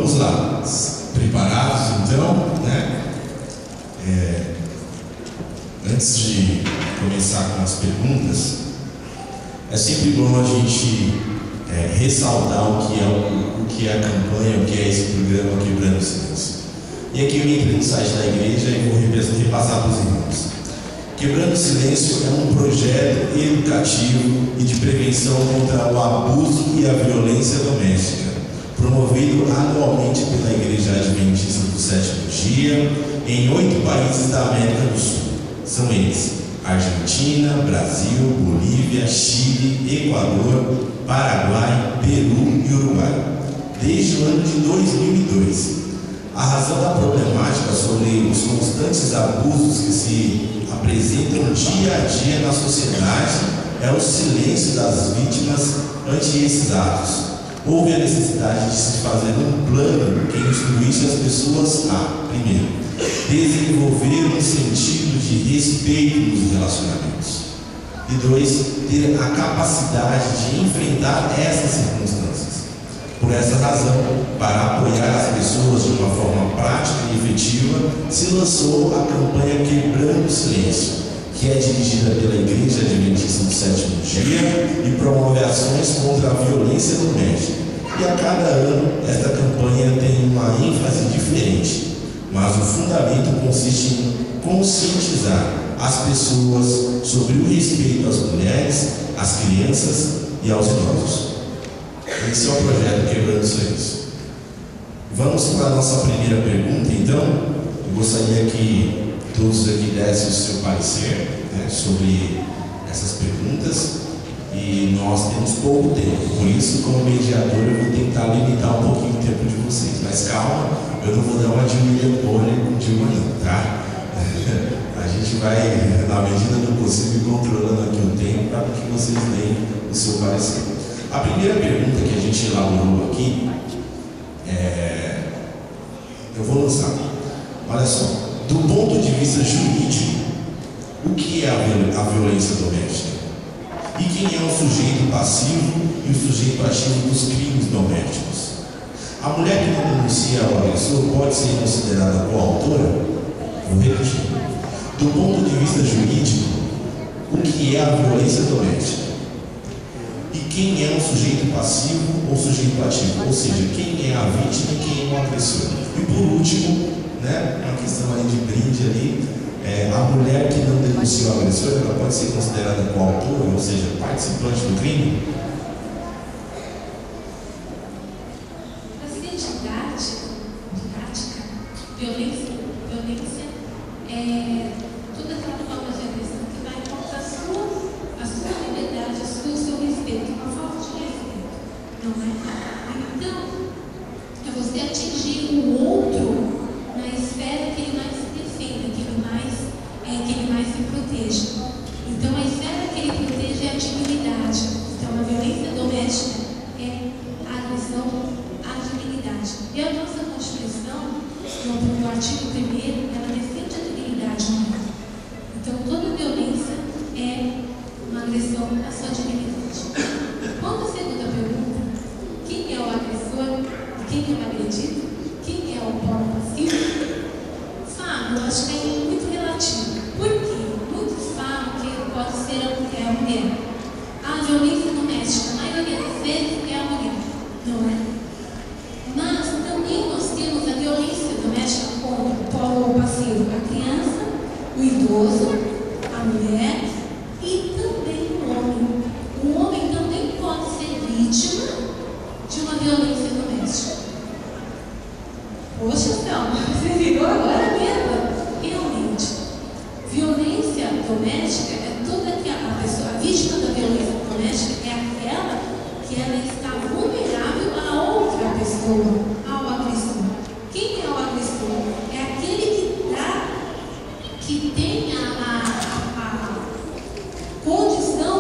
vamos lá. Preparados então, né? Antes de começar com as perguntas, é sempre bom a gente ressaltar o que é a campanha, o que é esse programa Quebrando o Silêncio. E aqui eu entrei no site da igreja e vou repassar para os irmãos. Quebrando o Silêncio é um projeto educativo e de prevenção contra o abuso e a violência doméstica, promovido anualmente pela Igreja Adventista do Sétimo Dia em 8 países da América do Sul. São eles: Argentina, Brasil, Bolívia, Chile, Equador, Paraguai, Peru e Uruguai, desde o ano de 2002. A razão da problemática sobre os constantes abusos que se apresentam dia a dia na sociedade é o silêncio das vítimas ante esses atos. Houve a necessidade de se fazer um plano que instruísse as pessoas a, primeiro, desenvolver um sentido de respeito nos relacionamentos e, 2, ter a capacidade de enfrentar essas circunstâncias. Por essa razão, para apoiar as pessoas de uma forma prática e efetiva, se lançou a campanha Quebrando o Silêncio, que é dirigida pela Igreja Adventista do Sétimo Dia e promove ações contra a violência doméstica. E a cada ano, esta campanha tem uma ênfase diferente, mas o fundamento consiste em conscientizar as pessoas sobre o respeito às mulheres, às crianças e aos idosos. Esse é o projeto Quebrando o Silêncio. Vamos para a nossa primeira pergunta, então. Eu gostaria que todos aqui dessem o seu parecer, né, sobre essas perguntas. E nós temos pouco tempo, por isso, como mediador, eu vou tentar limitar um pouquinho o tempo de vocês. Mas calma, eu não vou dar uma de William Bonner com Dilma não, tá? A gente vai, na medida do possível, controlando aqui o tempo para que vocês deem o seu parecer. A primeira pergunta que a gente elaborou aqui, eu vou lançar. Olha só, do ponto de vista jurídico, o que é a violência doméstica? E quem é o sujeito passivo e o sujeito ativo dos crimes domésticos? A mulher que não denuncia o agressor pode ser considerada coautora? Vou repetir. Do ponto de vista jurídico, o que é a violência doméstica? E quem é o sujeito passivo ou sujeito ativo? Ou seja, quem é a vítima e quem é o agressor? E por último, né, uma questão aí de brinde ali, a mulher que não denunciou o agressor, ela pode ser considerada coautora, ou seja, participante do crime? Assim, didática, violência é toda aquela forma de agressão que vai contra a sua liberdade, o seu respeito, uma falta de respeito, não é? Então, é você atingir o outro na esfera que ele mais se defenda, que ele mais se proteja. Então, a esfera que ele protege é a dignidade. Então, a violência doméstica é a agressão à dignidade. E a nossa Constituição, no artigo 1º, ela defende a dignidade humana. Então, toda violência é uma agressão à sua dignidade. Quanto à segunda pergunta, quem é o agressor e quem é o agredido? Quem é o polo passivo? Fábio, eu acho que é muito relativo. Por quê? Muitos falam que pode ser a mulher. A violência doméstica, a maioria das vezes, é a mulher, não é? Mas também nós temos a violência doméstica como o polo passivo, a criança, o idoso, a mulher e também o homem. O homem também pode ser vítima de uma violência doméstica. Poxa, Thelma, você virou agora mesmo? Realmente, violência doméstica é toda a pessoa, a vítima da violência doméstica é aquela que ela está vulnerável a outra pessoa, ao agressor. Quem é o agressor? É aquele que tem a condição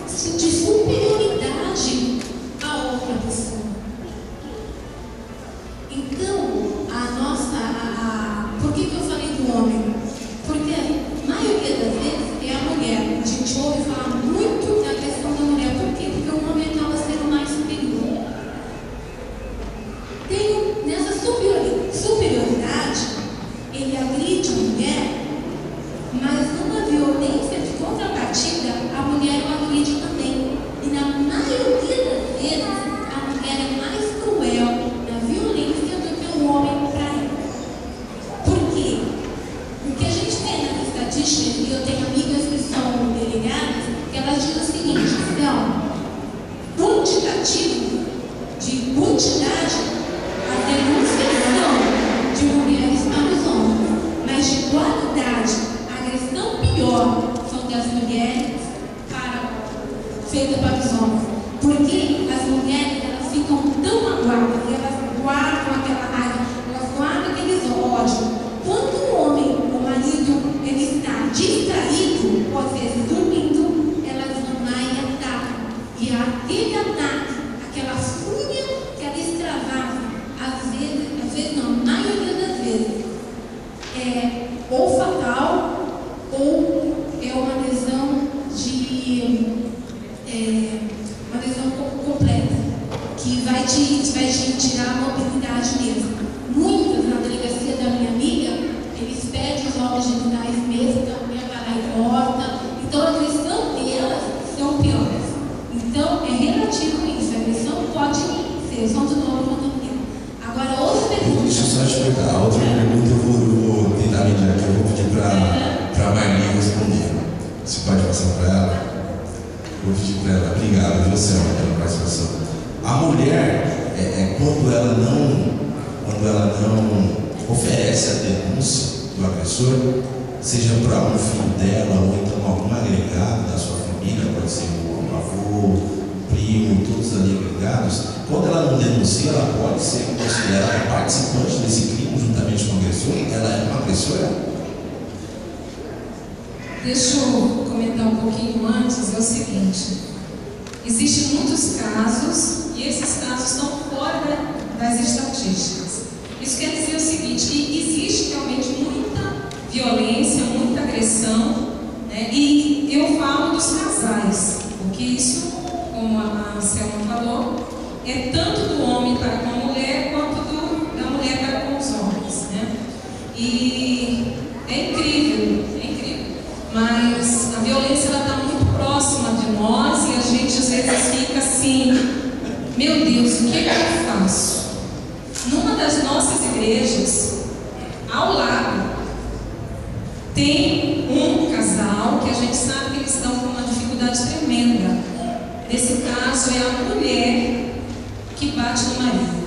de superioridade a outra pessoa. Então, por que eu falei do homem? Porque a maioria das vezes é a mulher. A gente ouve falar muito da questão da mulher. Por quê? Porque o homem acaba sendo mais superior. Tem quantidade, as denúncias não de mulheres para os homens, mas de qualidade, a agressão pior são das mulheres feita para os homens. Porque as mulheres, elas ficam tão magoadas, elas guardam aquela raiva, elas guardam aqueles ódios. Quando o homem, o marido, ele está distraído, ou às vezes dormindo, elas vão lá e atacam. E aquele ataque, aquela fúria que ela extravasa, às vezes não, na maioria das vezes, é ou fatal, ou é uma lesão uma lesão completa, que vai te tirar a mobilidade mesmo. Muitas, na delegacia da minha amiga, eles pedem os órgãos genitais mesmo, que a mulher vai lá e corta. Então a agressão delas são piores. Então é relativo isso, a agressão pode ser, são de novo no tempo. Agora, outra pergunta. Deixa eu só te perguntar, a outra pergunta eu vou tentar mediar aqui, eu vou pedir para a Marli responder. Você pode passar para ela? Vou pedir para ela. Obrigado, viu, Selma, pela participação. A mulher, quando ela não oferece a denúncia do agressor, seja para um filho dela ou então algum agregado da sua família, pode ser o avô, o primo, todos ali agregados, quando ela não denuncia, ela pode ser considerada participante desse crime juntamente com o agressor? Ela é uma agressora? Deixa eu comentar um pouquinho antes, é o seguinte: existem muitos casos e esses casos estão fora das estatísticas. Isso quer dizer o seguinte, que existe realmente muita violência, muita agressão, né? E eu falo dos casais, porque isso, como a Selma falou, é tanto do homem para com a mulher, quanto da mulher para com os homens, né? E é incrível, mas a violência está muito próxima de nós e a gente às vezes fica assim: meu Deus, o que eu faço? Numa das nossas igrejas, ao lado, tem um casal que a gente sabe que eles estão com uma dificuldade tremenda. Nesse caso, é a mulher que bate no marido.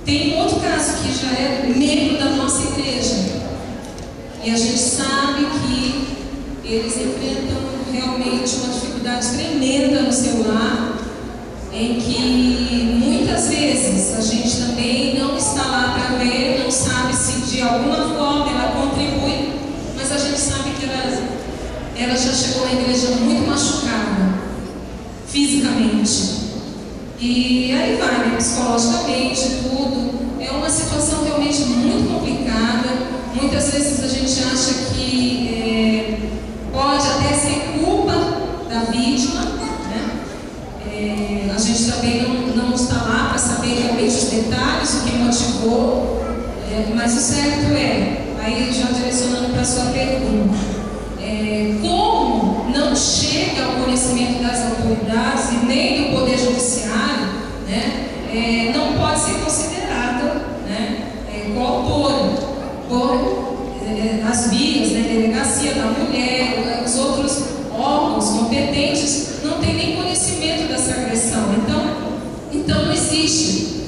Tem um outro caso que já é membro da nossa igreja. E a gente sabe que eles enfrentam realmente uma dificuldade tremenda no seu lar, em que muitas vezes a gente também não está lá para ver, não sabe se de alguma forma ela contribui, mas a gente sabe que ela já chegou na igreja muito machucada, fisicamente. E aí vai, né, psicologicamente, tudo. É uma situação realmente muito complicada. Muitas vezes a gente acha que pode até ser culpa da vítima, né? A gente também não está lá para saber realmente os detalhes, o que motivou, mas o certo aí já direcionando para a sua pergunta, como não chega ao conhecimento das autoridades e nem do Poder Judiciário, né? Não pode ser considerada, né, coautora por as vias, né, delegacia da mulher, os outros órgãos competentes não têm nem conhecimento dessa agressão. Então não existe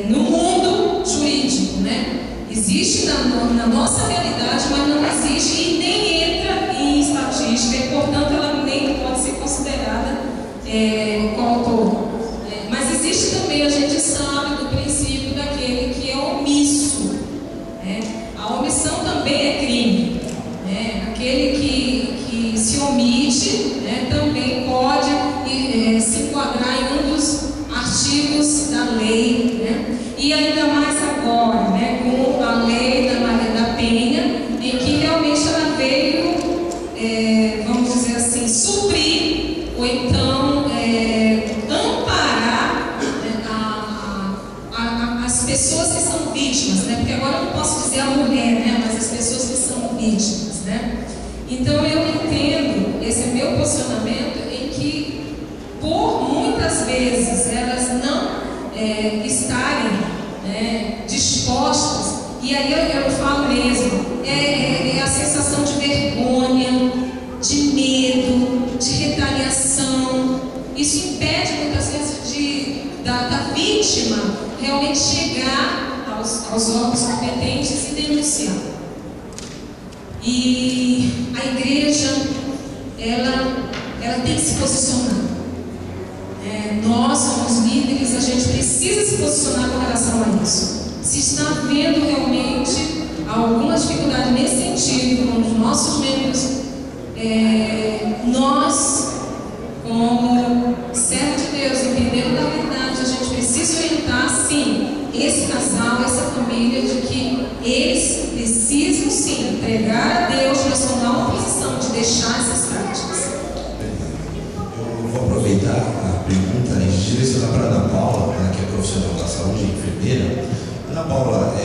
no mundo jurídico, né? Existe na nossa realidade, mas não existe e nem entra em estatística, e portanto ela nem pode ser considerada coautora. Mas existe também, a gente sabe, do princípio daquele que é omisso. A omissão também é crime, né? Aquele que se omite, né, também pode se enquadrar em um dos artigos da lei, né? E ainda mais agora, né, com a lei da Maria da Penha, em que realmente ela veio, vamos dizer assim, suprir ou então amparar, né, as pessoas que são vítimas, né? Porque agora eu não posso dizer a mulher, né, mas as pessoas que são vítimas, né? Então eu entendo, esse é meu posicionamento, em que por muitas vezes elas não estarem, né, dispostas, e aí eu falo mesmo, a sensação de vergonha, de medo, de retaliação. Isso impede muitas vezes de da vítima realmente chegar aos órgãos competentes e denunciar. E a igreja, ela tem que se posicionar. Nós somos líderes, a gente precisa se posicionar com relação a isso. Se está havendo realmente alguma dificuldade nesse sentido com os nossos membros, nós, como servo de Deus, entendendo da verdade, a gente precisa orientar, sim, esse casal, essa família, de que eles precisam, sim, pregar a Deus, mas tomar uma posição de deixar essas práticas. Eu vou aproveitar a pergunta e direcionar para a Ana Paula, que é profissional da saúde, enfermeira. Ana Paula,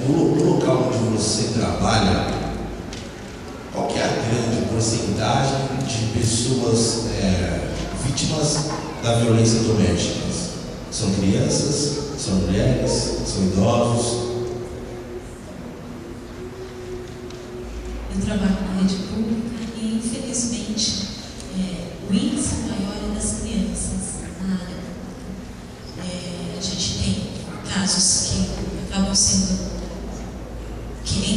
no local onde você trabalha, qual que é a grande porcentagem de pessoas vítimas da violência doméstica? São crianças? São mulheres? São idosos? Eu trabalho na rede pública e, infelizmente, o índice maior é das crianças na área. A gente tem casos que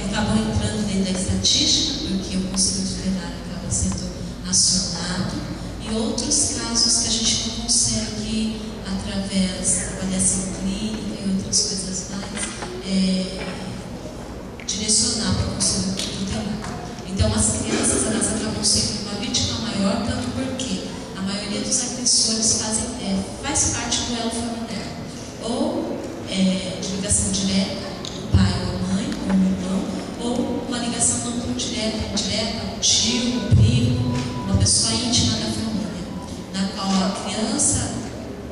acabam entrando dentro da estatística, porque o Conselho Tutelar acaba sendo acionado, e outros casos que a gente não consegue, através da avaliação clínica e outras coisas mais, direcionar para o Conselho Tutelar. Então, as crianças, elas acabam sendo uma vítima maior, tanto porque a maioria dos agressores faz parte do elo familiar, ou de ligação direta, o pai ou a mãe, ou o irmão, ou uma ligação não tão direta, um tio, um primo, uma pessoa íntima da família, na qual a criança,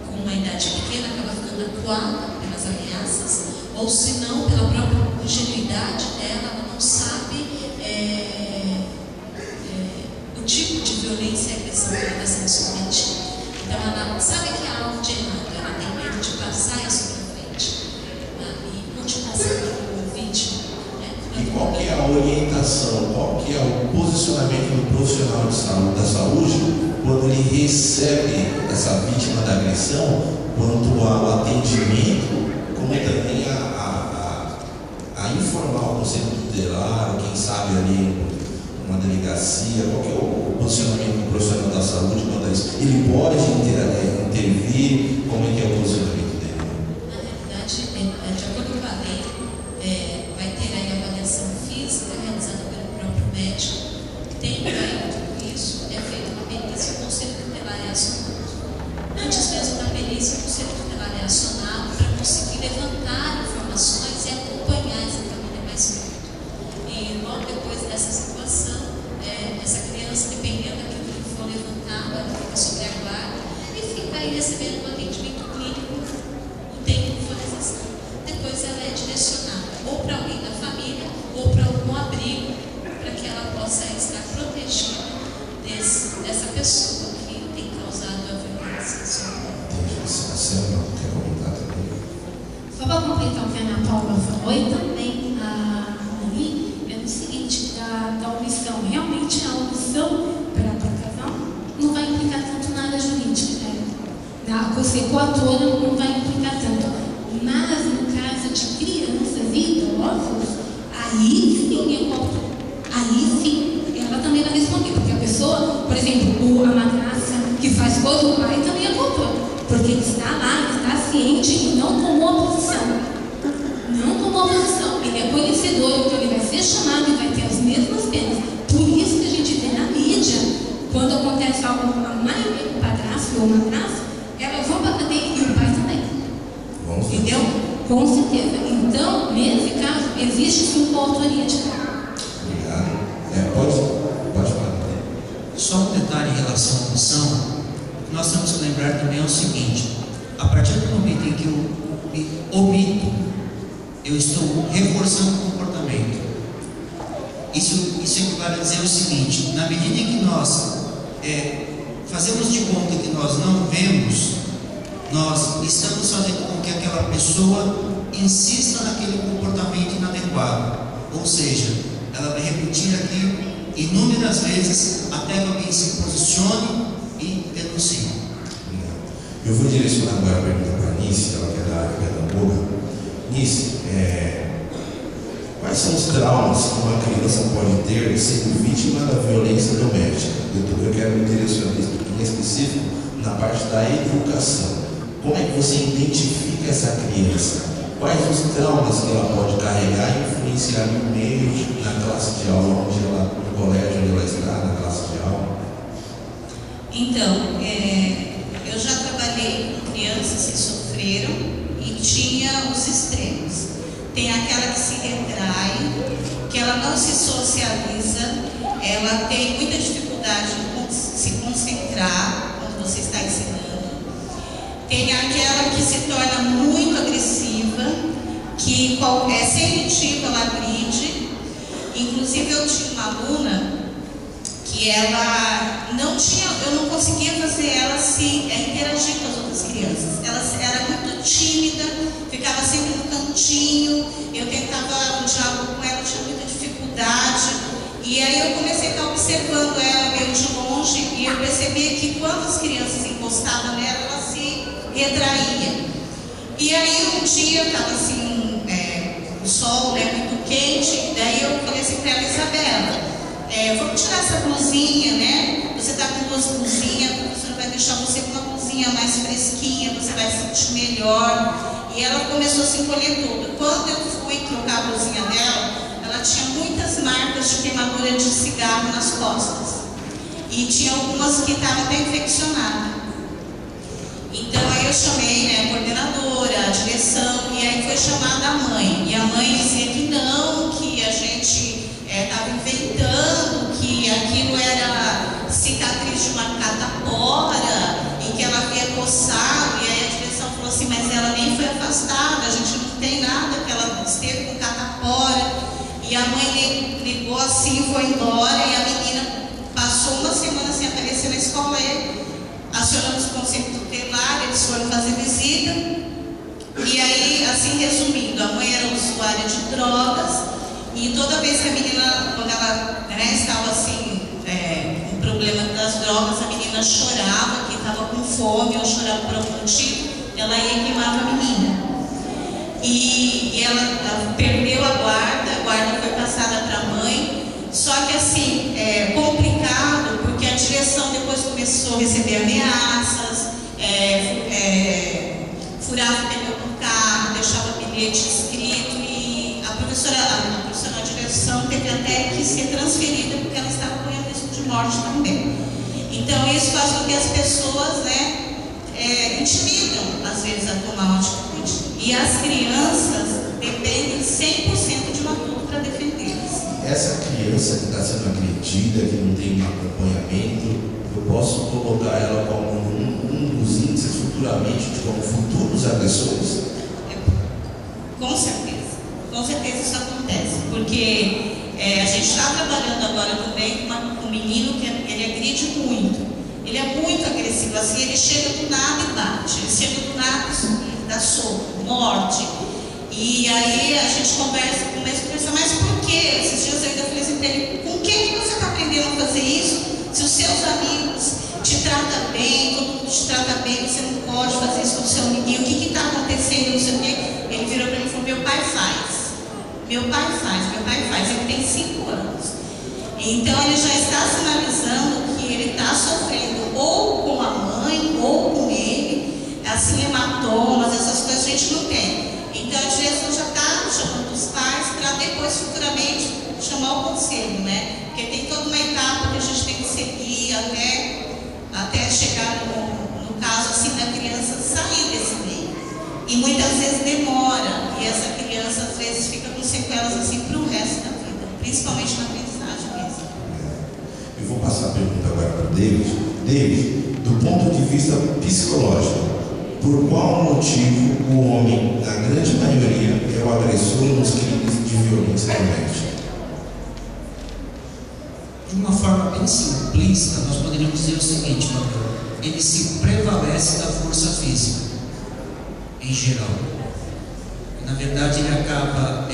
com uma idade pequena, acaba ficando acuada pelas ameaças, ou se não, pela própria ingenuidade dela, ela não sabe o tipo de violência e agressão que ela está sendo submetida. Então, ela sabe que há algo de errado, ela tem medo de passar isso para frente e continuar sendo vítima. E qual que é a orientação, qual que é o posicionamento do profissional de saúde, da saúde, quando ele recebe essa vítima da agressão, quanto ao atendimento, como também a informar o Conselho Tutelar, quem sabe ali uma delegacia, qual que é o posicionamento do profissional da saúde quanto a isso? Ele pode intervir, como é que é o posicionamento dele? Na realidade, de acordo com a lei, vai ter aí a avaliação física realizada pelo próprio médico. Tem tudo isso, é feita uma perícia, o Conselho Tutelar é acionado. Antes mesmo da perícia, o Conselho Tutelar é acionado para conseguir levantar informações e acompanhar essa família mais perto. E logo depois dessa situação, essa criança, dependendo daquilo que for levantado, ela fica sob a guarda e fica aí recebendo um atendimento clínico o tempo que for necessário. Depois ela é direcionada ou para alguém da família ou para algum abrigo para que ela possa estar protegida dessa pessoa que tem causado a violência sobre ela. Só para completar o que a Ana Paula falou, e também a Moni, é o seguinte, da omissão. Realmente a omissão para casal não vai implicar tanto na área jurídica. Você coatora não vai implicar tanto. Mas no caso de crianças e idosos, aí sim é coautor. Aí sim ela também vai responder. Porque a pessoa, por exemplo, a madrasta que faz coisa, o pai também é coautor. Porque ele está lá, ele está ciente e não tomou a posição. Não tomou a posição. Ele é conhecedor, então ele vai ser chamado e vai ter as mesmas penas. Por isso que a gente vê na mídia, quando acontece algo, a maioria do padrasto ou madrasta, elas vão para a cadeia e o pai também. Entendeu? Com certeza. Então, nesse caso, existe sim coautoria de pai. Obrigado. Pode falar. Só um detalhe em relação à omissão. Nós temos que lembrar também é o seguinte: a partir do momento em que eu me omito, eu estou reforçando o comportamento. Isso equivale a dizer o seguinte: na medida em que nós fazemos de conta que nós não vemos, nós estamos fazendo com que aquela pessoa insista naquele comportamento inadequado. Ou seja, ela vai repetir aquilo inúmeras vezes até que alguém se posicione e denuncie. Eu vou direcionar agora a pergunta para a Nice, ela que é da área pedagoga. Nice, quais são os traumas que uma criança pode ter sendo vítima da violência doméstica? Eu quero me direcionar em específico na parte da educação. Como é que você identifica essa criança? Quais os traumas que ela pode carregar e influenciar no meio, na classe de aula, no colégio onde ela está, na classe de aula? Então, eu já trabalhei com crianças que sofreram e tinha os extremos. Tem aquela que se retrai, que ela não se socializa, ela tem muita dificuldade em se concentrar quando você está ensinando. Tem aquela que se torna muito agressiva, que sem motivo ela agride. Inclusive eu tinha uma aluna que ela não tinha, eu não conseguia fazer ela se interagir com as outras crianças. Ela era muito tímida, ficava sempre no cantinho. Eu tentava um diálogo com ela, eu tinha muita dificuldade. E aí eu comecei a estar observando ela meio de longe e eu percebia que quando as crianças encostavam nela, ela se retraía. E aí um dia estava assim, o sol muito quente, daí eu falei assim para ela: Isabela, vamos tirar essa blusinha, né? Você está com duas blusinhas, a professora vai deixar você com uma blusinha mais fresquinha, você vai se sentir melhor. E ela começou a se encolher toda. Quando eu fui trocar a blusinha dela, ela tinha muitas marcas de queimadura de cigarro nas costas. E tinha algumas que estavam até infeccionadas. Então aí eu chamei, né, a coordenadora, a direção, e aí foi chamada a mãe. E a mãe dizia que não, que a gente estava inventando, que aquilo era cicatriz de uma catapora e que ela havia coçado. E aí a direção falou assim: mas ela nem foi afastada, a gente não tem nada que ela esteve com catapora. E a mãe negou assim, foi embora, e a menina passou uma semana sem aparecer na escola. Acionamos o conselho tutelar, eles foram fazer visita. E aí, assim resumindo, a mãe era usuária de drogas. E toda vez que a menina, quando ela estava assim, com problema das drogas, a menina chorava, que estava com fome ou chorava por algum motivo, ela ia e queimava a menina. E ela perdeu a guarda foi passada para a mãe. Só que assim, complicado, porque a direção depois começou a receber ameaças, furava o pneu do carro, deixava bilhete escrito, e a professora, a direção teve até que ser transferida porque ela estava correndo risco de morte também. Então isso faz com que as pessoas intimidam às vezes a tomar uma atitude. E as crianças dependem 100% de um adulto para defendê-las. Essa criança que está sendo agredida, que não tem um acompanhamento, eu posso colocar ela como um dos índices futuramente de como futuros agressores? Com certeza isso acontece, porque a gente está trabalhando agora também com um menino que ele agride muito. Ele é muito agressivo, assim, ele chega do nada e bate, ele chega do nada e dá soco, morde. E aí a gente começa a conversar, mas por quê? Esses dias eu ainda falei assim para ele: com quem você está aprendendo a fazer isso? Se os seus amigos te tratam bem, todo mundo te trata bem, você não pode fazer isso com o seu amiguinho, o que está acontecendo, não sei o quê. Ele virou para mim e falou: meu pai faz, ele tem 5 anos. Então ele já está sinalizando que ele está sofrendo ou com a mãe ou com ele, assim, hematomas, essas coisas a gente não tem. Então a direção já está chamando os pais para depois, futuramente, chamar o conselho, né? Porque tem toda uma etapa que a gente tem que seguir até chegar no caso assim da criança sair desse meio. E muitas vezes demora, e essa criança às vezes fica com sequelas assim para o resto da vida, principalmente na aprendizagem mesmo. Eu vou passar a pergunta agora para o David. David, do ponto de vista psicológico, por qual motivo o homem, na grande maioria, é o agressor nos crimes de violência doméstica? De uma forma bem simplista, nós poderíamos dizer o seguinte: ele se prevalece da força física, em geral. Na verdade, ele acaba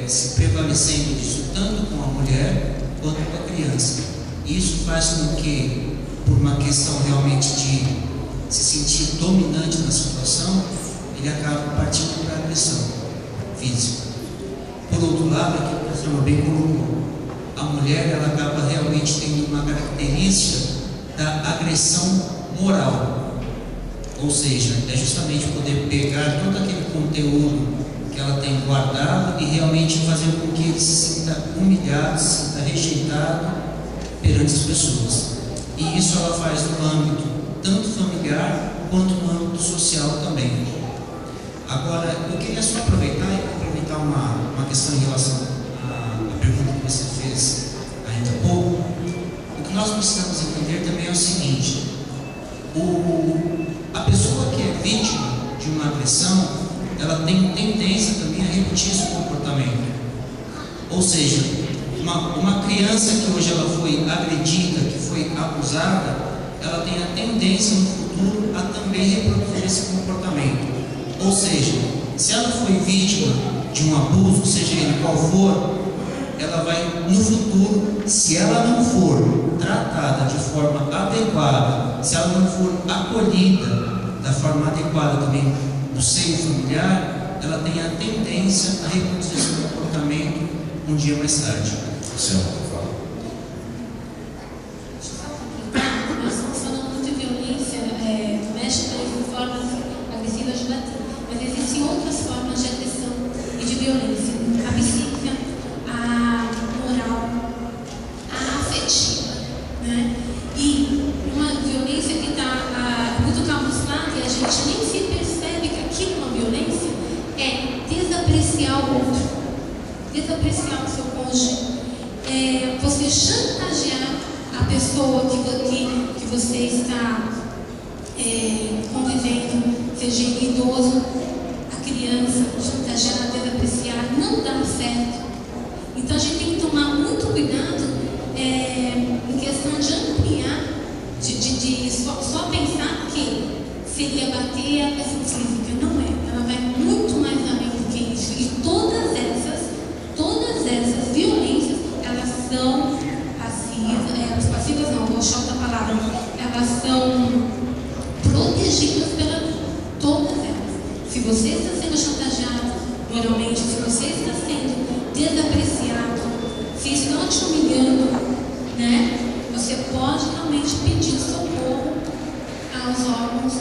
se prevalecendo disso tanto com a mulher quanto com a criança. Isso faz com que, por uma questão realmente de se sentir dominante na situação, ele acaba partindo para a agressão física. Por outro lado, aqui o professor bem colocou, a mulher ela acaba realmente tendo uma característica da agressão moral, ou seja, é justamente poder pegar todo aquele conteúdo que ela tem guardado e realmente fazer com que ele se sinta humilhado, se sinta rejeitado perante as pessoas. E isso ela faz no âmbito tanto familiar quanto no âmbito social também. Agora, eu queria só aproveitar e complementar uma questão em relação à pergunta que você fez ainda há pouco. O que nós precisamos entender também é o seguinte: a pessoa que é vítima de uma agressão, ela tem tendência também a repetir esse comportamento. Ou seja, uma criança que hoje ela foi agredida, que foi abusada, ela tem a tendência no futuro a também reproduzir esse comportamento. Ou seja, se ela foi vítima de um abuso, seja ele qual for, ela vai no futuro, se ela não for tratada de forma adequada, se ela não for acolhida da forma adequada também no seio familiar, ela tem a tendência a reproduzir esse comportamento um dia mais tarde. Sim. Nós estamos falando muito de violência doméstica e formas agressivas de bater, mas existem outras formas de agressão e de violência: a psíquica, a moral, a afetiva, né? E uma violência que está muito camuflada e a gente nem se percebe que aquilo é uma violência, é desapreciar o outro, desapreciar o seu cônjuge, você chantagear a pessoa que você está convivendo, seja ele idoso, a criança, chantagear, desapreciar, não dá certo. Então a gente tem que tomar muito cuidado em questão de ampliar, de só pensar que seria bater a agressão física. Não é, ela vai muito mais além do que isso. E todas essas violências, elas são passivas não, vou achar outra palavra, elas são protegidas pela lei, todas elas. Se você está sendo chantageado moralmente, se você está sendo desapreciado, se estão te humilhando, né, você pode realmente pedir socorro aos órgãos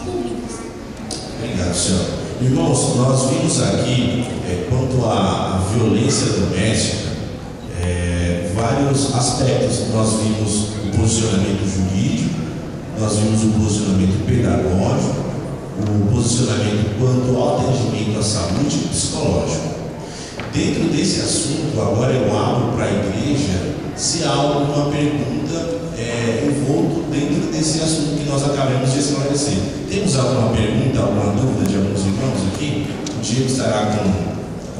públicos. Obrigado, senhor. Irmãos, nós vimos aqui, quanto à violência doméstica, vários aspectos. Nós vimos o posicionamento jurídico, nós vimos o posicionamento pedagógico, o posicionamento quanto ao atendimento à saúde e psicológico. Dentro desse assunto, agora eu abro para a igreja se há alguma pergunta envolto dentro desse assunto que nós acabamos de esclarecer. Temos alguma pergunta, alguma dúvida de alguns irmãos aqui? O Diego estará com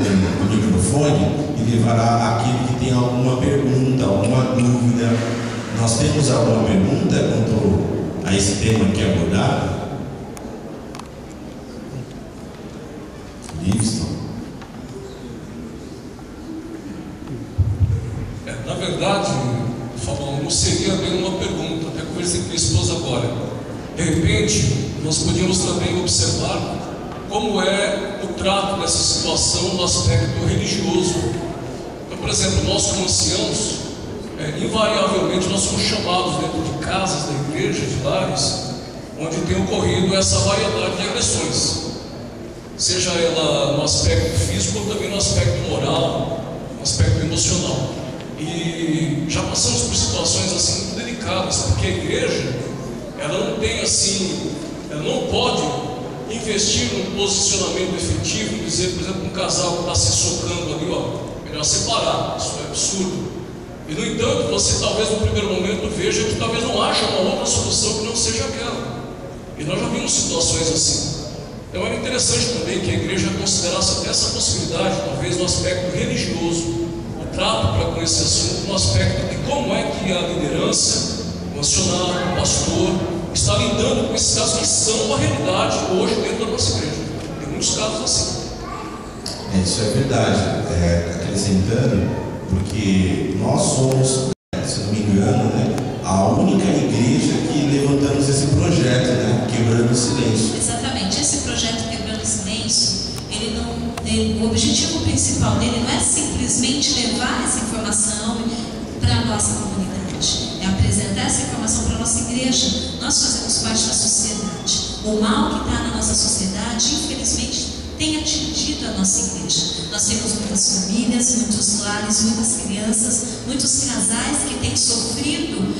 o microfone e levará aquele que tem alguma pergunta, alguma dúvida. Nós temos alguma pergunta quanto a esse tema que é abordado? Livingston. Na verdade, Fabão, não seria bem uma pergunta, até conversei com minha esposa agora. De repente, nós podíamos também observar como é o trato dessa situação no aspecto religioso. Então, por exemplo, nós como anciãos, invariavelmente nós somos chamados dentro de casas da igreja, de lares, onde tem ocorrido essa variedade de agressões, seja ela no aspecto físico ou também no aspecto moral, no aspecto emocional. E já passamos por situações assim muito delicadas, porque a igreja, ela não tem assim, ela não pode investir num posicionamento efetivo, dizer, por exemplo, um casal que está se socando ali, melhor separar, isso é absurdo. E no entanto, você talvez no primeiro momento veja que talvez não haja uma outra solução que não seja aquela. E nós já vimos situações assim. Então era interessante também que a igreja considerasse até essa possibilidade, talvez no aspecto religioso, o trato para com esse assunto, no aspecto de como é que a liderança, o acionado, o pastor, está lidando com esses casos que são uma realidade hoje dentro da nossa igreja. Tem muitos casos assim. Isso é verdade. Acrescentando, porque nós somos, se não me engano, a única igreja que levantamos esse projeto, o objetivo principal dele não é simplesmente levar essa informação para a nossa comunidade, é apresentar essa informação para a nossa igreja. Nós fazemos parte da sociedade. O mal que está na nossa sociedade, infelizmente, tem atingido a nossa igreja. Nós temos muitas famílias, muitos lares, muitas crianças, muitos casais que têm sofrido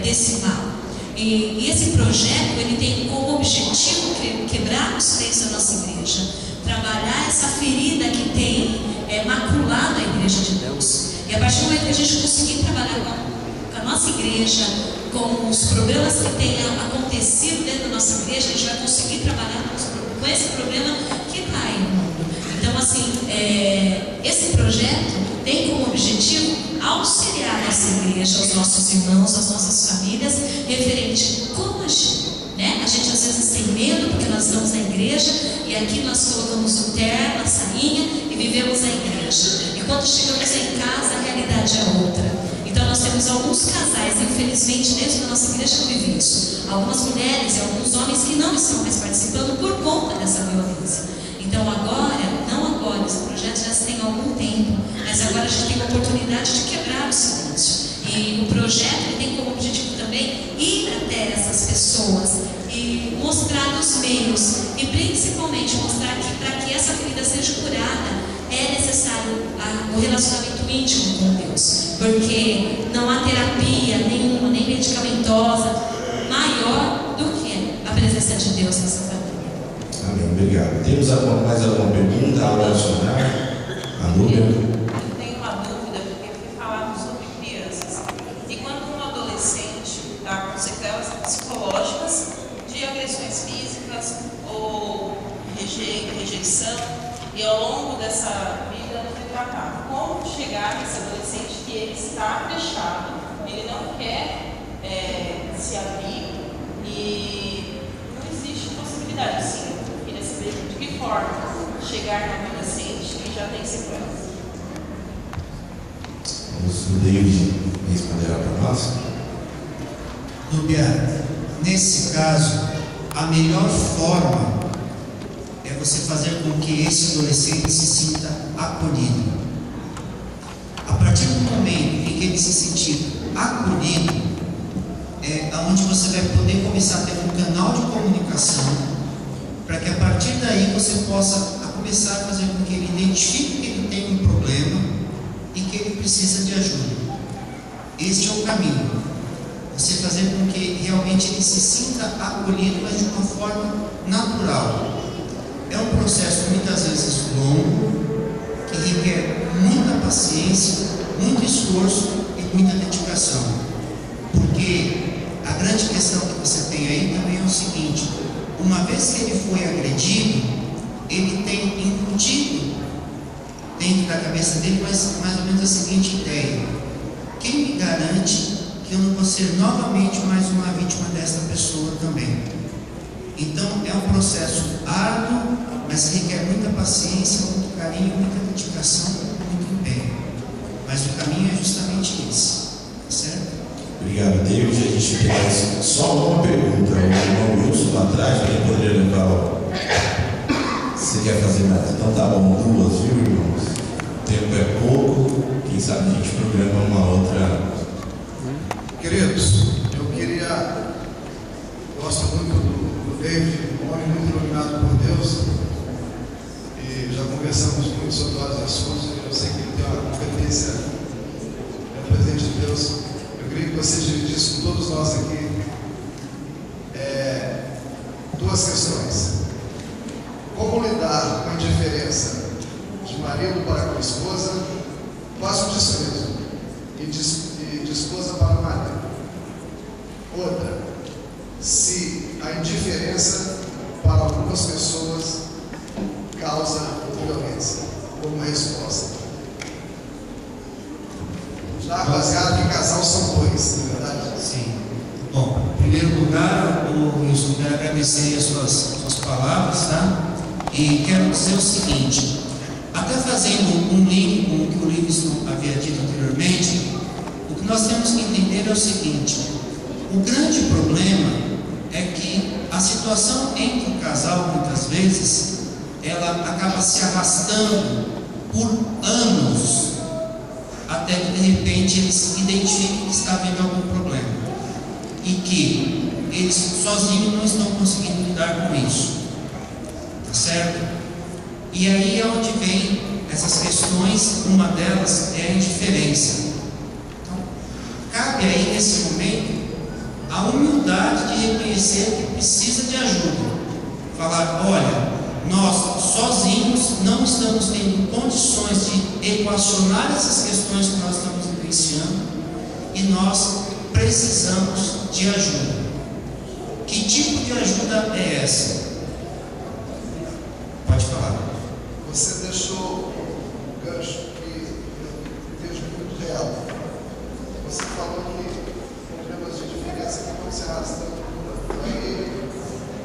desse mal. E esse projeto, ele tem como objetivo quebrar os freios da nossa igreja, trabalhar essa ferida que tem maculado a igreja de Deus. E a partir do momento que a gente conseguir trabalhar com a nossa igreja, com os problemas que têm acontecido dentro da nossa igreja, a gente vai conseguir trabalhar com esse problema que está aí no mundo. Então, assim, esse projeto tem como objetivo auxiliar a nossa igreja, os nossos irmãos, as nossas famílias, referente a como agir. Né? A gente às vezes tem medo porque nós estamos na igreja e aqui nós colocamos o terno, a sainha e vivemos a igreja. E quando chegamos em casa, a realidade é outra. Então nós temos alguns casais, infelizmente, dentro da nossa igreja que vivem isso. Algumas mulheres e alguns homens que não estão mais participando por conta dessa violência. Então esse projeto já tem algum tempo, mas agora a gente tem a oportunidade de quebrar o silêncio. E o projeto ele tem como objetivo também ir até essas pessoas e mostrar os meios e principalmente mostrar que para que essa ferida seja curada é necessário o relacionamento íntimo com Deus, porque não há terapia nenhuma, nem medicamentosa maior do que a presença de Deus nessa família. Amém, obrigado. Temos mais alguma pergunta ao adicionar? A Núbia? Eu tenho uma dúvida, porque foi falado sobre crianças. E quando um adolescente está com sequelas psicológicas de agressões físicas ou rejeição, e ao longo dessa vida não foi tratado, como chegar nesse adolescente que ele está fechado, ele não quer se abrir e não existe possibilidade, sim. Eu queria saber de que forma chegar no adolescente que já tem sequelas. O David responderá para nós. Núbia, nesse caso, a melhor forma é você fazer com que esse adolescente se sinta acolhido. A partir do momento em que ele se sentir acolhido, é onde você vai poder começar a ter um canal de comunicação, para que a partir daí você possa começar a fazer com que ele identifique que ele tem um problema e que ele precisa de ajuda. Este é o caminho. Você fazer com que realmente ele se sinta acolhido, mas de uma forma natural. É um processo muitas vezes longo, que requer muita paciência, muito esforço e muita dedicação. Porque a grande questão que você tem aí também é o seguinte: uma vez que ele foi agredido, ele tem incutido dentro da cabeça dele mais ou menos a seguinte ideia: quem me garante que eu não vou ser novamente mais uma vítima desta pessoa também? Então é um processo árduo, mas requer muita paciência, muito carinho, muita dedicação, muito empenho. Mas o caminho é justamente esse, certo? Obrigado, David. A gente tem só uma pergunta. O irmão Wilson lá atrás, quem poderia levar o... Você quer fazer mais? Então tá bom, duas, viu, irmãos? O tempo é pouco, quem sabe a gente programa uma outra. Queridos, gosto muito do David, um homem muito iluminado por Deus, e já conversamos muito sobre vários assuntos, e eu sei que ele tem uma competência, é um presente de Deus. Eu queria que você dividisse com todos nós aqui duas questões. Como lidar com a indiferença de marido para com a esposa, quase um desprezo, e de esposa para o marido. Outra, se a indiferença para algumas pessoas causa violência, como resposta. Já rasgado que casal são dois, na verdade? Sim. Bom, em primeiro lugar, eu quero agradecer as suas palavras, tá? E quero dizer o seguinte: até fazendo um link com o que o Livingston havia dito anteriormente, o que nós temos que entender é o seguinte: o grande problema é que a situação entre o casal, muitas vezes, ela acaba se arrastando por anos, até que de repente eles identifiquem que está havendo algum problema e que eles sozinhos não estão conseguindo lidar com isso, tá certo? E aí é onde vem essas questões. Uma delas é a indiferença. Então, cabe aí nesse momento a humildade de reconhecer que precisa de ajuda, falar: olha, nós sozinhos não estamos tendo condições de equacionar essas questões que nós estamos vivenciando e nós precisamos de ajuda. Que tipo de ajuda é essa? Pode falar. Você deixou um gancho que eu vejo muito real. Você falou que problemas de diferença que vão se arrastando aí,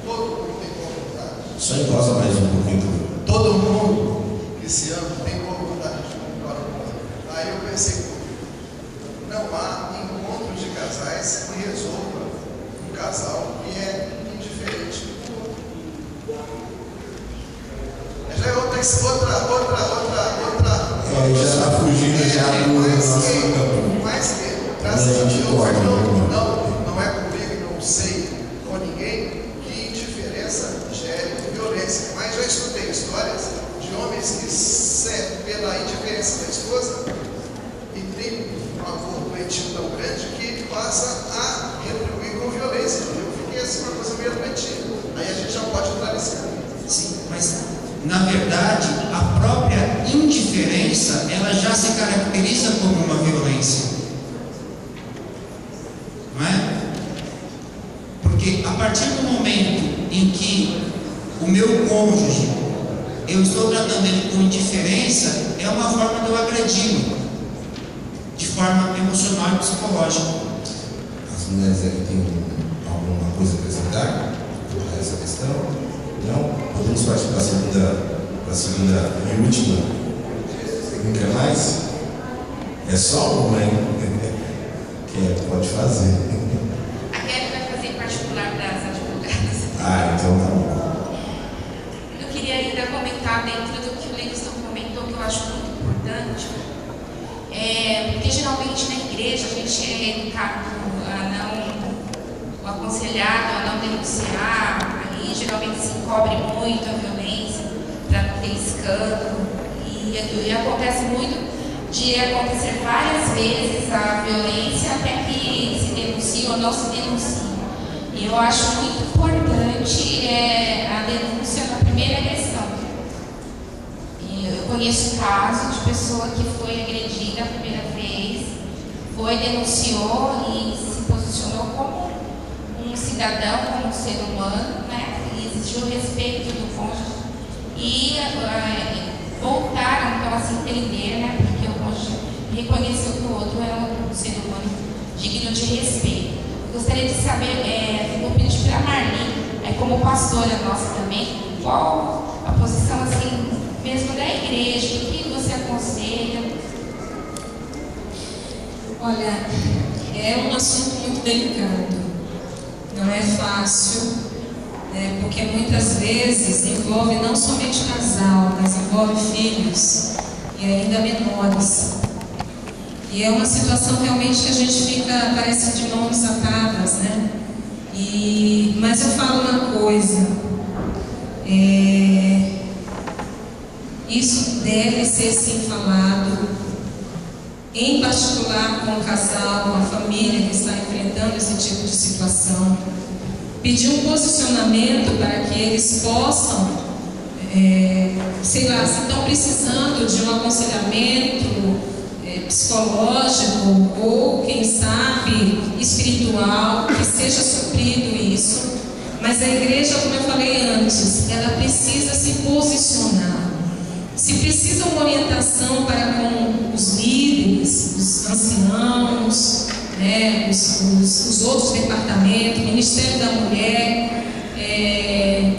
todo mundo tem boa vontade. Só engrossa mais um pouquinho. Todo mundo que se ama tem boa vontade de melhorar o mundo. Aí eu pensei, não há encontro de casais que resolva um casal que é indiferente. Já é outra. Já está fugindo já do nosso campo. Mais que, graças a Deus, não é comigo, não sei com ninguém que indiferença gere violência. Mas já escutei histórias de homens que, pela indiferença da esposa, e tem um amor doentio tão grande que ele passa a retribuir com violência. Eu fiquei assim, uma coisa meio doentia. Aí a gente já pode entrar nesse caminho. Sim, mas na verdade a própria indiferença ela já se caracteriza como uma violência, não é? Porque a partir do momento em que o meu cônjuge, eu estou tratando ele com indiferença, é uma forma de eu agredi-lo de forma emocional e psicológica. As mulheres aqui têm alguma coisa a acrescentar sobre essa questão? Não? Podemos partir para a segunda e última. Não quer mais? É só uma, hein? Pode fazer. A Kelly vai fazer em particular para as advogadas. Então tá bom. Eu queria ainda comentar dentro do que o Leviston comentou, que eu acho muito importante. Porque geralmente na igreja a gente é educado o aconselhado a não denunciar. E geralmente se encobre muito a violência para não ter escândalo, e acontece muito de acontecer várias vezes a violência até que se denuncie ou não se denuncie. E eu acho muito importante a denúncia na primeira agressão. E eu conheço casos de pessoa que foi agredida a primeira vez, denunciou e se posicionou como um cidadão, como um ser humano, né? E exigiu o respeito do cônjuge e voltaram então a se entender, né? Porque o cônjuge reconheceu que o outro era um ser humano digno de respeito. Eu gostaria de saber, vou pedir para a Marli, como pastora nossa também, qual a posição assim mesmo da igreja, o que você aconselha? Olha, é um assunto muito delicado, não é fácil, né, porque muitas vezes envolve não somente casal, mas envolve filhos e ainda menores. E é uma situação realmente que a gente fica, parece de mãos atadas, né? Mas eu falo uma coisa, isso deve ser sim falado, em particular com o casal, com a família que está enfrentando esse tipo de situação. Pedir um posicionamento para que eles possam, sei lá, se estão precisando de um aconselhamento psicológico ou, quem sabe, espiritual, que seja suprido isso. Mas a igreja, como eu falei antes, ela precisa se posicionar. Se precisa uma orientação para com os líderes, os anciãos, né, os outros departamentos, Ministério da Mulher,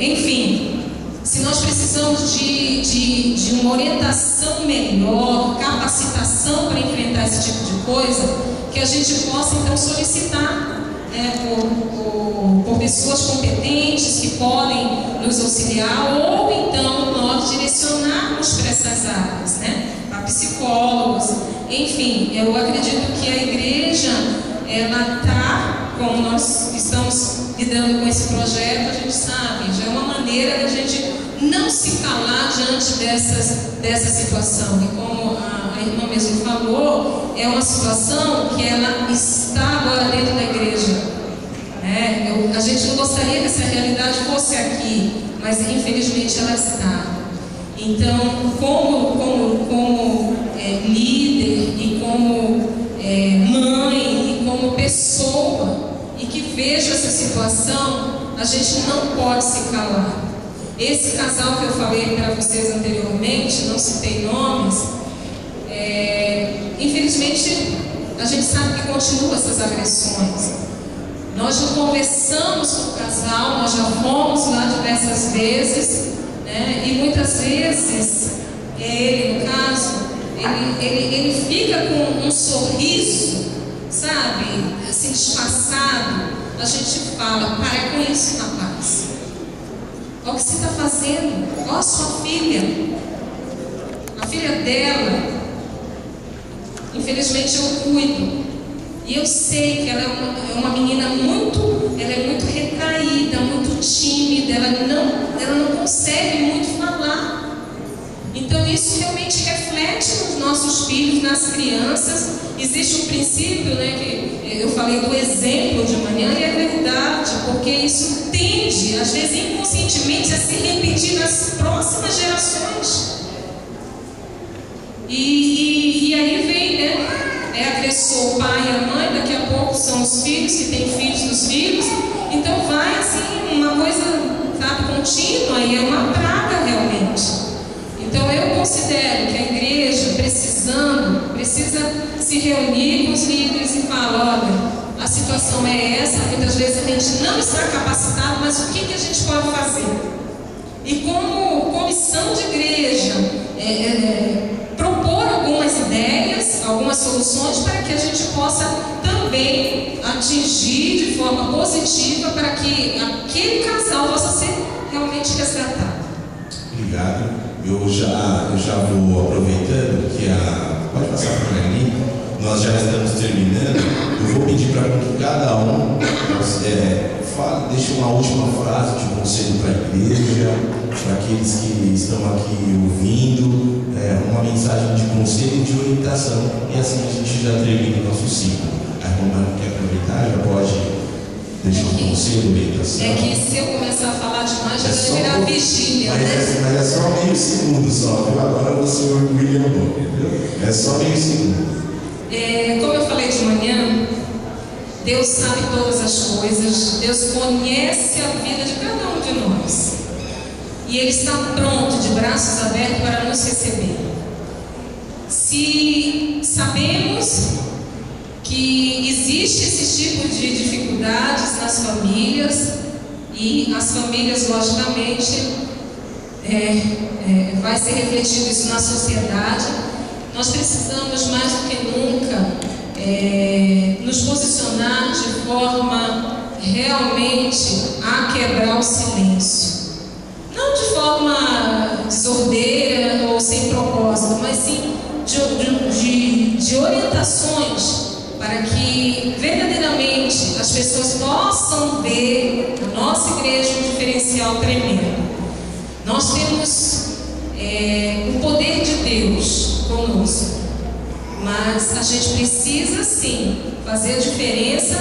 enfim, se nós precisamos de uma orientação melhor, capacitação para enfrentar esse tipo de coisa, que a gente possa então solicitar, né, por pessoas competentes que podem nos auxiliar, ou então nós nós direcionarmos para essas áreas, né? Para psicólogos, enfim, eu acredito que a igreja, ela está, como nós estamos lidando com esse projeto, a gente sabe, já é uma maneira da gente não se calar diante dessa situação. E como a irmã mesmo falou, é uma situação que ela está agora dentro da igreja. A gente não gostaria que essa realidade fosse aqui, mas infelizmente ela está. Então, como líder e como mãe e como pessoa e que vejo essa situação, a gente não pode se calar. Esse casal que eu falei para vocês anteriormente, não citei nomes, infelizmente a gente sabe que continua essas agressões. Nós já conversamos com o casal, nós já fomos lá diversas vezes, né? E muitas vezes, ele, no caso, ele fica com um sorriso, sabe, assim, disfarçado. A gente fala: para com isso, rapaz. Olha o que você está fazendo. Olha a sua filha. A filha dela, infelizmente eu cuido. E eu sei que ela é uma menina muito retraída, muito tímida, ela não consegue muito falar. Então isso realmente reflete nos nossos filhos, nas crianças. Existe um princípio, né, que eu falei do exemplo de manhã, e é verdade, porque isso tende, às vezes inconscientemente, a se repetir nas próximas gerações. E aí vem, né? Agressor o pai e a mãe, daqui a pouco são os filhos que têm filhos dos filhos. Então vai assim, uma coisa, sabe, contínua, e é uma praga realmente. Então eu considero que a igreja, precisa se reunir com os líderes e falar: olha, a situação é essa, muitas vezes a gente não está capacitado, mas o que a gente pode fazer? E como comissão de igreja, propor algumas ideias, algumas soluções para que a gente possa também atingir de forma positiva para que aquele casal possa ser realmente resgatado. Obrigado. Eu já vou aproveitando que pode passar para a Marlene, nós já estamos terminando. Eu vou pedir para que cada um deixe uma última frase de conselho para a igreja, para aqueles que estão aqui ouvindo, uma mensagem de conselho e de orientação, e assim a gente já termina o nosso ciclo. A irmã não quer aproveitar, já pode deixar um conselho, orientação. É que se eu começar a falar demais, já vai virar vigília, né? Mas é só meio segundo só, viu? Agora você William, entendeu? É só meio segundo. Como eu falei de manhã, Deus sabe todas as coisas, Deus conhece a vida de cada um de nós. E Ele está pronto, de braços abertos, para nos receber. Se sabemos que existe esse tipo de dificuldades nas famílias, e as famílias, logicamente, vai ser refletido isso na sociedade, nós precisamos mais do que nunca nos posicionar de forma realmente a quebrar o silêncio. Não de forma desordeira ou sem propósito, mas sim de orientações para que verdadeiramente as pessoas possam ver a nossa igreja um diferencial tremendo. Nós temos o poder de Deus conosco, mas a gente precisa sim fazer a diferença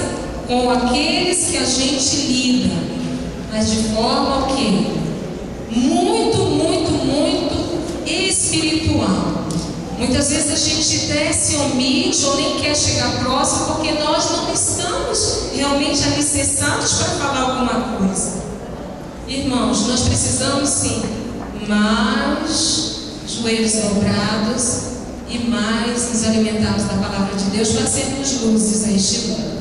com aqueles que a gente lida, mas de forma muito espiritual. Muitas vezes a gente até se omite ou nem quer chegar próximo porque nós não estamos realmente alicerçados para falar alguma coisa. Irmãos, nós precisamos sim mais joelhos dobrados e mais nos alimentarmos da palavra de Deus para sermos luzes a este mundo.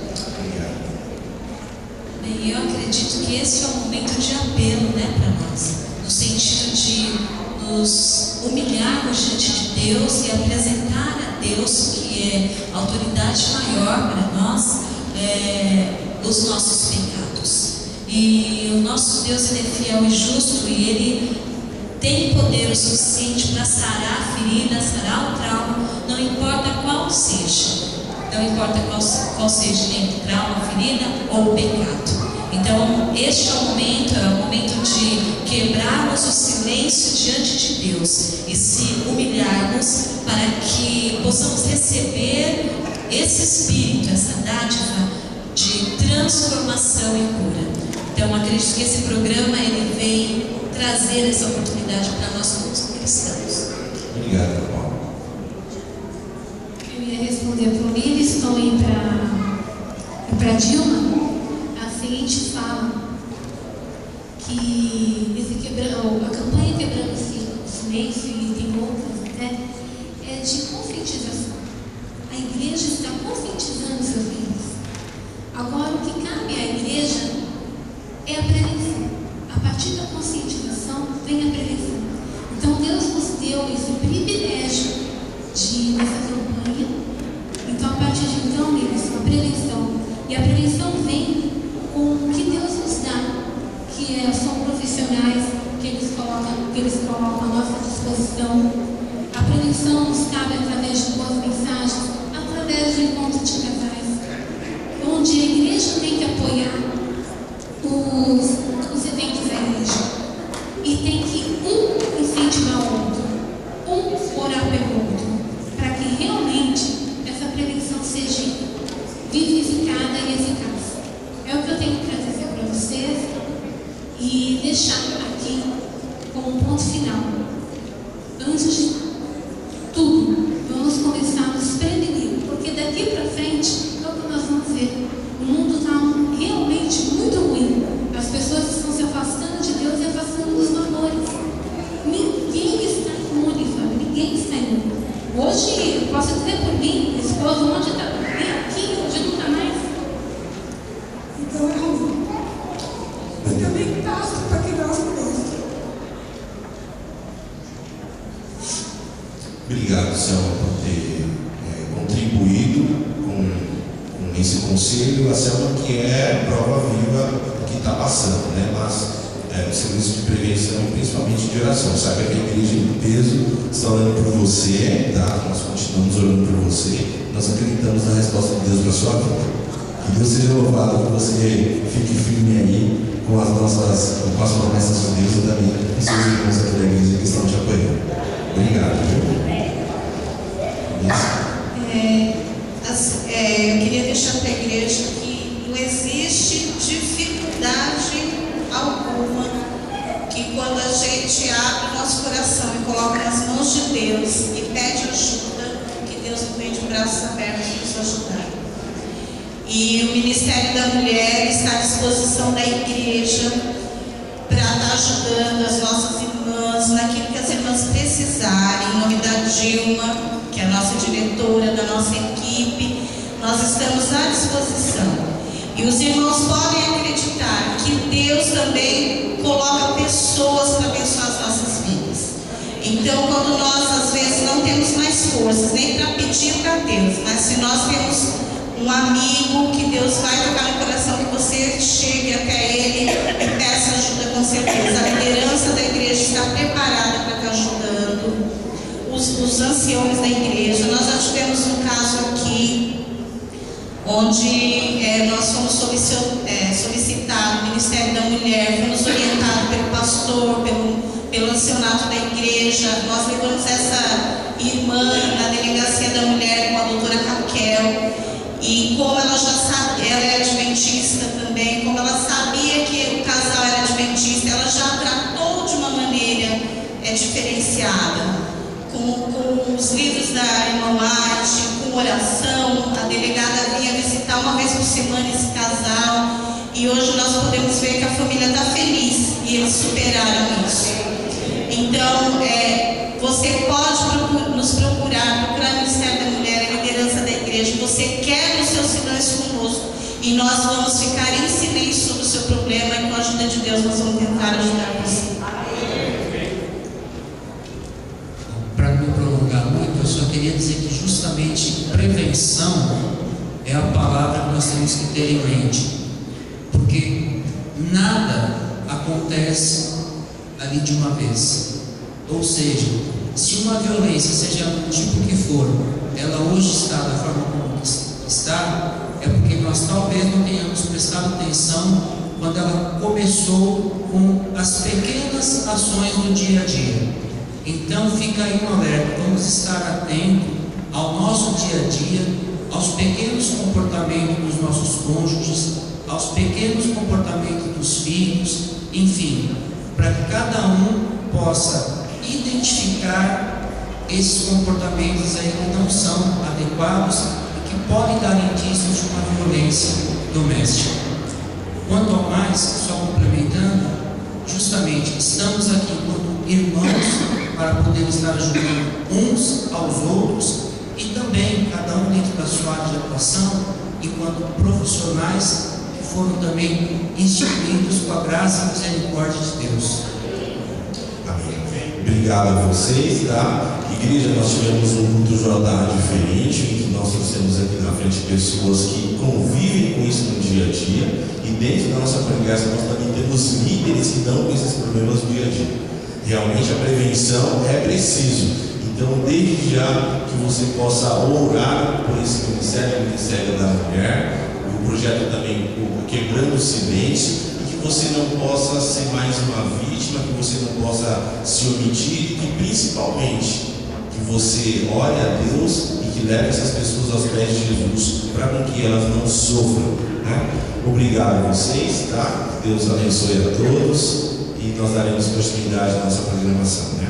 Bem, eu acredito que esse é um momento de apelo, né, para nós, no sentido de nos humilharmos diante de Deus e apresentar a Deus, que é a autoridade maior para nós, os nossos pecados. E o nosso Deus, Ele é fiel e justo, e Ele tem poder o suficiente para sarar a ferida, sarar o trauma, não importa qual seja. Não importa qual seja o trauma, a ferida ou o pecado. Então, este é o momento de quebrarmos o silêncio diante de Deus e se humilharmos para que possamos receber esse Espírito, essa dádiva de transformação e cura. Então, acredito que esse programa ele vem trazer essa oportunidade para nós todos cristãos. Obrigado, Paulo. Eu ia responder para o Livingston e para Dilma a seguinte fala, que a campanha Quebrando o Silêncio, e tem outras, né, é de conscientização. A igreja está conscientizando seus líderes. Agora, o que cabe à igreja é a prevenção. A partir da conscientização vem a prevenção. Então, Deus nos deu esse privilégio nessa campanha. Então, a partir de então, a prevenção. E a prevenção vem com o que Deus nos dá, que são profissionais que eles colocam à nossa disposição. A prevenção nos cabe através de boas mensagens, através do encontro de casais, onde a igreja tem que apoiar os eventos da igreja. E tem que um incentivar o outro, um orar pelo outro, para que realmente essa prevenção seja vivificada e eficaz. É o que eu tenho para dizer para vocês e deixar aqui como um ponto final. Antes de tudo, vamos começar a nos prevenir, porque daqui para frente é o que nós vamos ver. O mundo está realmente muito ruim. As pessoas estão se afastando de Deus e afastando dos valores. Ninguém está imune, sabe? Ninguém está imune. Hoje, eu posso dizer por mim, minha esposa, onde está? Vem aqui, onde não está mais. Então é ruim. Mas também passo para quebrar os pés. Obrigado, Selma, por ter contribuído com esse conselho. A Selma que é prova viva do que está passando, né? Mas o serviço de prevenção, principalmente de oração. Saiba que a igreja em peso está orando por você, tá? Nós continuamos orando por você. Nós acreditamos na resposta de Deus para a sua vida. Que Deus seja louvado, que você fique firme aí com as promessas de Deus e também com seus irmãos aqui da igreja que estão te apoiando. Obrigado. Eu queria deixar para a igreja que não existe dificuldade alguma que quando a gente abre o nosso coração e coloca nas mãos de Deus e pede ajuda, que Deus não vem de braços abertos para nos ajudar. E o Ministério da Mulher está à disposição da igreja para estar ajudando as nossas irmãs naquilo que as irmãs precisarem. Em nome da Dilma, que é a nossa diretora, da nossa equipe, nós estamos à disposição. E os irmãos podem acreditar que Deus também coloca pessoas para abençoar as nossas vidas. Então, quando nós às vezes não temos mais forças nem para pedir para Deus, mas se nós temos um amigo que Deus vai tocar no coração, que você chegue até ele e peça ajuda, com certeza. A liderança da igreja está preparada para estar ajudando os anciões da igreja. Nós já tivemos um caso aqui onde nós fomos solicitados, o Ministério da Mulher, fomos orientados pelo pastor, pelo ancianato da igreja. Nós levamos essa irmã na delegacia da mulher com a doutora Raquel, e como ela já sabia, ela é adventista também, como ela sabia que o casal era adventista, ela já tratou de uma maneira diferenciada, com os livros da irmã Marte, com oração. A delegada vinha visitar uma vez por semana esse casal, e hoje nós podemos ver que a família está feliz e eles superaram isso. Então, você pode nos procurar o Ministério da Mulher, a liderança da igreja. Você quer o seu silêncio conosco e nós vamos ficar em silêncio sobre o seu problema, e com a ajuda de Deus nós vamos tentar ajudar você. Para não me prolongar muito, eu só queria dizer que justamente prevenção é a palavra que nós temos que ter em mente, porque nada acontece ali de uma vez. Ou seja, se uma violência, seja do tipo que for, ela hoje está da forma como está, é porque nós talvez não tenhamos prestado atenção quando ela começou com as pequenas ações do dia a dia. Então fica aí um alerta, vamos estar atentos ao nosso dia a dia, aos pequenos comportamentos dos nossos cônjuges, aos pequenos comportamentos dos filhos, enfim, para que cada um possa identificar esses comportamentos aí que não são adequados e que podem dar indícios de uma violência doméstica. Quanto ao mais, só complementando, justamente estamos aqui enquanto irmãos para poder estar ajudando uns aos outros e também cada um dentro da sua área de atuação, enquanto profissionais que foram também instituídos com a graça e misericórdia de Deus. Amém. Obrigado a vocês, tá? Igreja, nós tivemos um culto Jordão diferente, em que nós trouxemos aqui na frente pessoas que convivem com isso no dia a dia, e dentro da nossa congregação nós também temos líderes que dão com esses problemas no dia a dia. Realmente a prevenção é preciso. Então, desde já que você possa orar por esse ministério, o Ministério da Mulher, o projeto também o Quebrando o Silêncio, e que você não possa ser mais uma vítima, que você não possa se omitir, e que principalmente que você ore a Deus e que leve essas pessoas aos pés de Jesus, para que elas não sofram, né? Obrigado a vocês, tá? Deus abençoe a todos e nós daremos continuidade à nossa programação, né?